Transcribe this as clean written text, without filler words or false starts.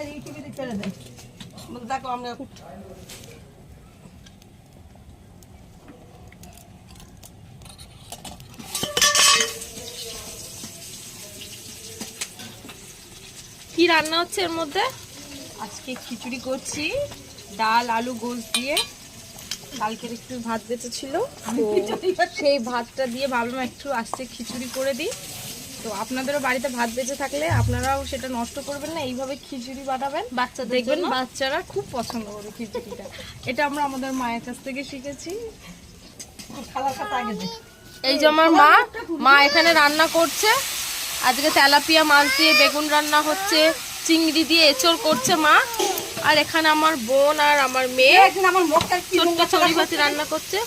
ইউটিউবে ছেড়ে দেয়, দেখো আমরা কি রান্না হচ্ছে এর মধ্যে? আজকে খিচুড়ি করছি, ডাল আলু গোস দিয়ে। কালকের একটু ভাত বেঁচে ছিল, সেই ভাতটা দিয়ে ভাবলাম একটু আজকে খিচুড়ি করে দিই। তো আপনাদেরও বাড়িতে ভাত বেঁচে থাকলে আপনারাও সেটা নষ্ট করবেন না, এইভাবে খিচুড়ি বানাবেন, বাচ্চাদের দেখবেন জন্য। বাচ্চারা খুব পছন্দ করবে খিচুড়িটা। এটা আমরা আমাদের মায়ের কাছ থেকে শিখেছি। খালার সাথে আগে দে। এই যে আমার মা এখানে রান্না করছে। আজকে তেলাপিয়া মাছ দিয়ে বেগুন রান্না হচ্ছে, চিংড়ি দিয়ে এঁচড় করছে মা। আর এখানে আমার বোন আর আমার মেয়ে একদিন আমার মুখটা কি ছোট্ট চড়ি ভাতি রান্না করছে।